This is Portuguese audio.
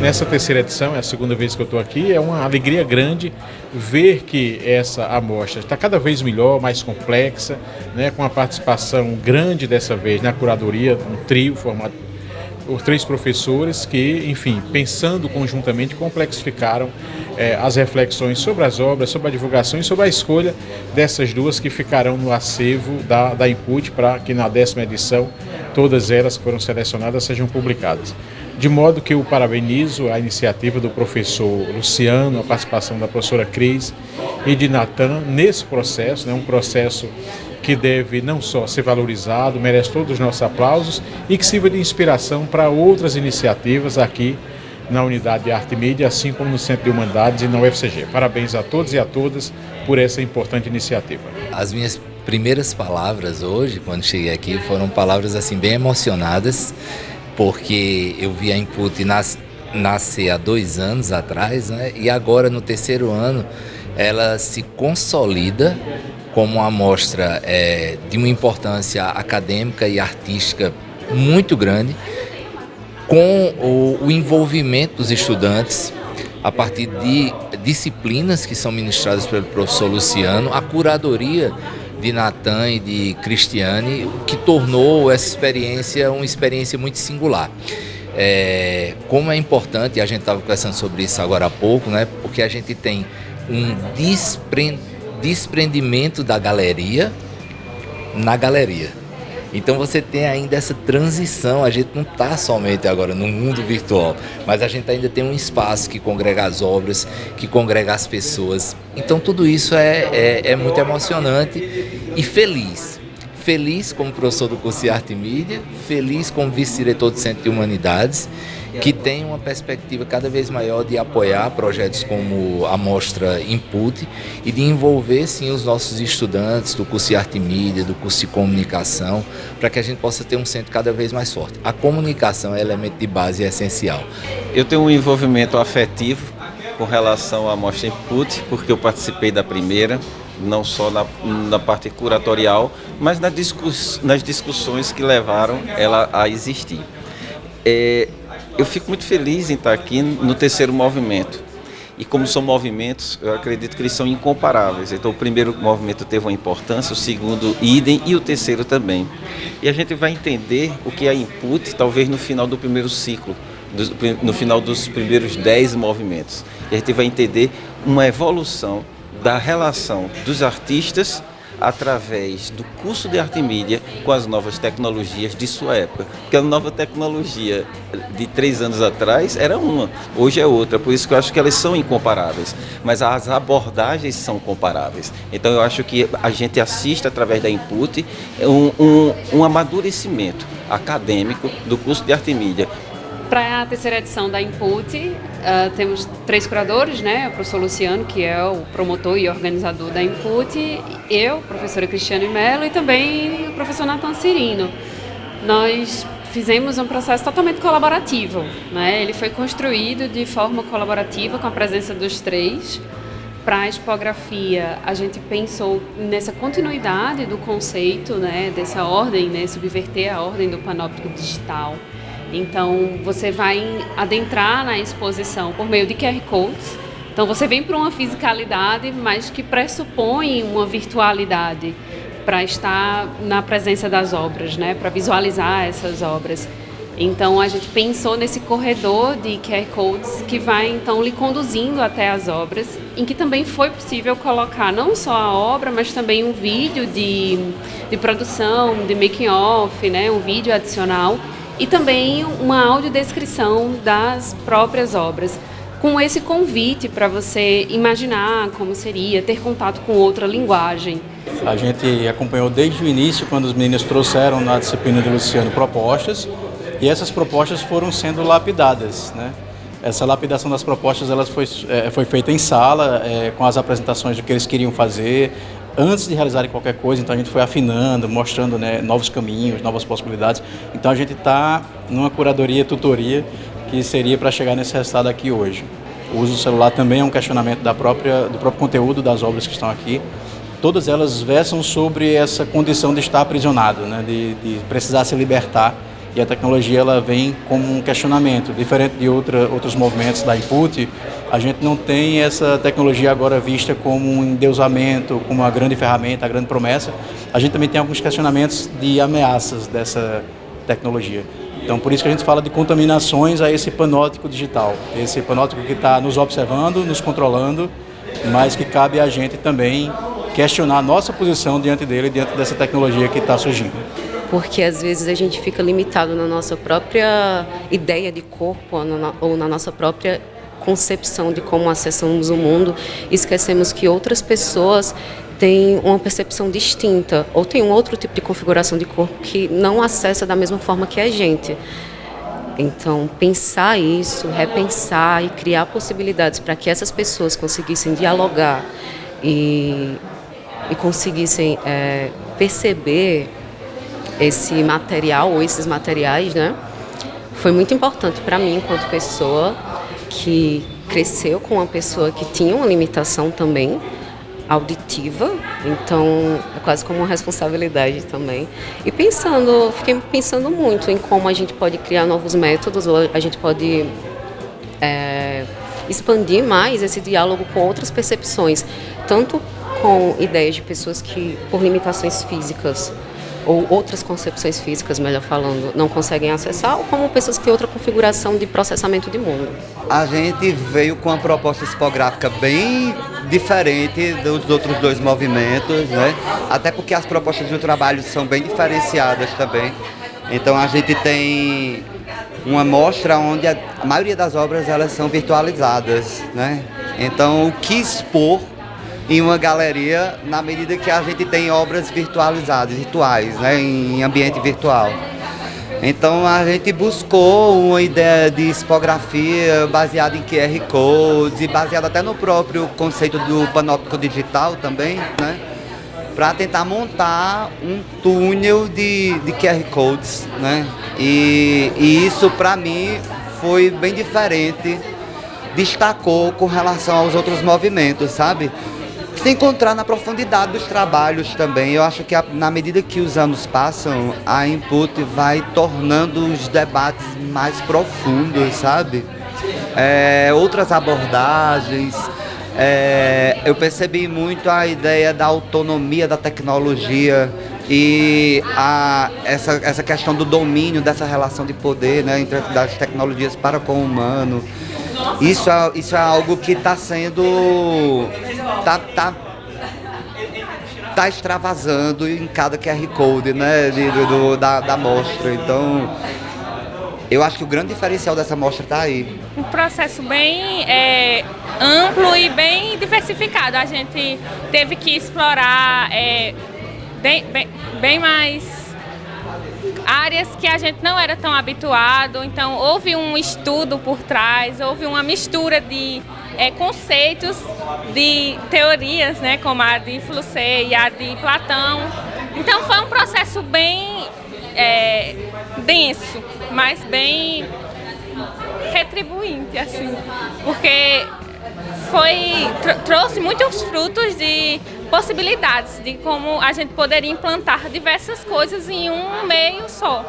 nessa terceira edição, é a segunda vez que eu estou aqui, é uma alegria grande ver que essa amostra está cada vez melhor, mais complexa, né, com a participação grande dessa vez na curadoria, um trio formado por 3 professores que, enfim, pensando conjuntamente, complexificaram as reflexões sobre as obras, sobre a divulgação e sobre a escolha dessas 2 que ficarão no acervo da Input para que na 10ª edição todas elas que foram selecionadas sejam publicadas. De modo que eu parabenizo a iniciativa do professor Luciano, a participação da professora Cris e de Natan nesse processo, né, um processo que deve não só ser valorizado, merece todos os nossos aplausos e que sirva de inspiração para outras iniciativas aqui na Unidade de Arte e Mídia, assim como no Centro de Humanidades e na UFCG. Parabéns a todos e a todas por essa importante iniciativa. As minhas primeiras palavras hoje, quando cheguei aqui, foram palavras assim bem emocionadas, porque eu vi a Input nascer há 2 anos atrás, né? E agora no 3º ano ela se consolida como uma amostra de uma importância acadêmica e artística muito grande, com o envolvimento dos estudantes a partir de disciplinas que são ministradas pelo professor Luciano, a curadoria de Natan e de Cristiane, o que tornou essa experiência uma experiência muito singular. Como é importante, e a gente estava conversando sobre isso agora há pouco, né, porque a gente tem um desprendimento da galeria na galeria. Então você tem ainda essa transição, a gente não está somente agora no mundo virtual, mas a gente ainda tem um espaço que congrega as obras, que congrega as pessoas. Então tudo isso é muito emocionante e feliz. Feliz como professor do curso de Arte e Mídia, feliz como vice-diretor do Centro de Humanidades, que tem uma perspectiva cada vez maior de apoiar projetos como a Mostra Input e de envolver, sim, os nossos estudantes do curso de Arte e Mídia, do curso de Comunicação, para que a gente possa ter um centro cada vez mais forte. A comunicação é elemento de base e é essencial. Eu tenho um envolvimento afetivo com relação à Mostra Input, porque eu participei da primeira, não só na parte curatorial, mas nas discussões que levaram ela a existir. Eu fico muito feliz em estar aqui no 3º movimento. E como são movimentos, eu acredito que eles são incomparáveis. Então o primeiro movimento teve uma importância, o segundo idem e o 3º também. E a gente vai entender o que é Input, talvez no final do primeiro ciclo, no final dos primeiros 10 movimentos. E a gente vai entender uma evolução da relação dos artistas através do curso de Arte e Mídia com as novas tecnologias de sua época. Porque a nova tecnologia de 3 anos atrás era uma, hoje é outra, por isso que eu acho que elas são incomparáveis, mas as abordagens são comparáveis. Então eu acho que a gente assiste através da Input um amadurecimento acadêmico do curso de Arte e Mídia. Para a terceira edição da Input, temos 3 curadores, né? O professor Luciano, que é o promotor e organizador da Input, eu, professora Cristiane Mello, e também o professor Natan Cirino. Nós fizemos um processo totalmente colaborativo, né? Ele foi construído de forma colaborativa, com a presença dos 3. Para a expografia, a gente pensou nessa continuidade do conceito, né? Dessa ordem, né? Subverter a ordem do panóptico digital. Então, você vai adentrar na exposição por meio de QR Codes. Então, você vem para uma fisicalidade, mas que pressupõe uma virtualidade para estar na presença das obras, né? Para visualizar essas obras. Então, a gente pensou nesse corredor de QR Codes que vai, então, lhe conduzindo até as obras, em que também foi possível colocar não só a obra, mas também um vídeo de produção, de making-off, né? Um vídeo adicional, e também uma audiodescrição das próprias obras, com esse convite para você imaginar como seria, ter contato com outra linguagem. A gente acompanhou desde o início, quando os meninos trouxeram na disciplina de Luciano propostas, e essas propostas foram sendo lapidadas, né? Essa lapidação das propostas foi feita em sala, com as apresentações do que eles queriam fazer, antes de realizarem qualquer coisa. Então a gente foi afinando, mostrando, né, novos caminhos, novas possibilidades. Então a gente está numa curadoria, tutoria, que seria para chegar nesse resultado aqui hoje. O uso do celular também é um questionamento do próprio conteúdo das obras que estão aqui. Todas elas versam sobre essa condição de estar aprisionado, né, de precisar se libertar e a tecnologia ela vem como um questionamento. Diferente de outros movimentos da Input, a gente não tem essa tecnologia agora vista como um endeusamento, como uma grande ferramenta, a grande promessa. A gente também tem alguns questionamentos de ameaças dessa tecnologia. Então, por isso que a gente fala de contaminações a esse panóptico digital, esse panóptico que está nos observando, nos controlando, mas que cabe a gente também questionar a nossa posição diante dele, diante dessa tecnologia que está surgindo. Porque às vezes a gente fica limitado na nossa própria ideia de corpo ou na nossa própria concepção de como acessamos o mundo, e esquecemos que outras pessoas têm uma percepção distinta ou têm um outro tipo de configuração de corpo que não acessa da mesma forma que a gente. Então, pensar isso, repensar e criar possibilidades para que essas pessoas conseguissem dialogar e conseguissem perceber esse material ou esses materiais, né? Foi muito importante para mim, enquanto pessoa que cresceu com uma pessoa que tinha uma limitação também auditiva, então é quase como uma responsabilidade também. E fiquei pensando muito em como a gente pode criar novos métodos, ou a gente pode expandir mais esse diálogo com outras percepções, tanto com ideias de pessoas que, por limitações físicas, ou outras concepções físicas, melhor falando, não conseguem acessar, ou como pessoas que têm outra configuração de processamento de mundo. A gente veio com uma proposta tipográfica bem diferente dos outros dois movimentos, né? Até porque as propostas de trabalho são bem diferenciadas também. Então a gente tem uma mostra onde a maioria das obras elas são virtualizadas, né? Então o que expor em uma galeria na medida que a gente tem obras virtuais, né, em ambiente virtual. Então a gente buscou uma ideia de tipografia baseada em QR Codes e baseada até no próprio conceito do panóptico digital também, né, para tentar montar um túnel de QR Codes, né, e isso para mim foi bem diferente, destacou com relação aos outros movimentos, sabe? Se encontrar na profundidade dos trabalhos também. Eu acho que na medida que os anos passam, a Input vai tornando os debates mais profundos, sabe? Outras abordagens. Eu percebi muito a ideia da autonomia da tecnologia e essa questão do domínio dessa relação de poder, né, das tecnologias para com o humano. Isso é algo que está sendo... Tá extravasando em cada QR Code, né, da mostra. Então, eu acho que o grande diferencial dessa mostra está aí. Um processo bem amplo e bem diversificado. A gente teve que explorar bem mais áreas que a gente não era tão habituado, então houve um estudo por trás, houve uma mistura de conceitos, de teorias, né, como a de Flusser e a de Platão. Então foi um processo bem denso, mas bem retribuinte, assim, porque trouxe muitos frutos de possibilidades de como a gente poderia implantar diversas coisas em um meio só.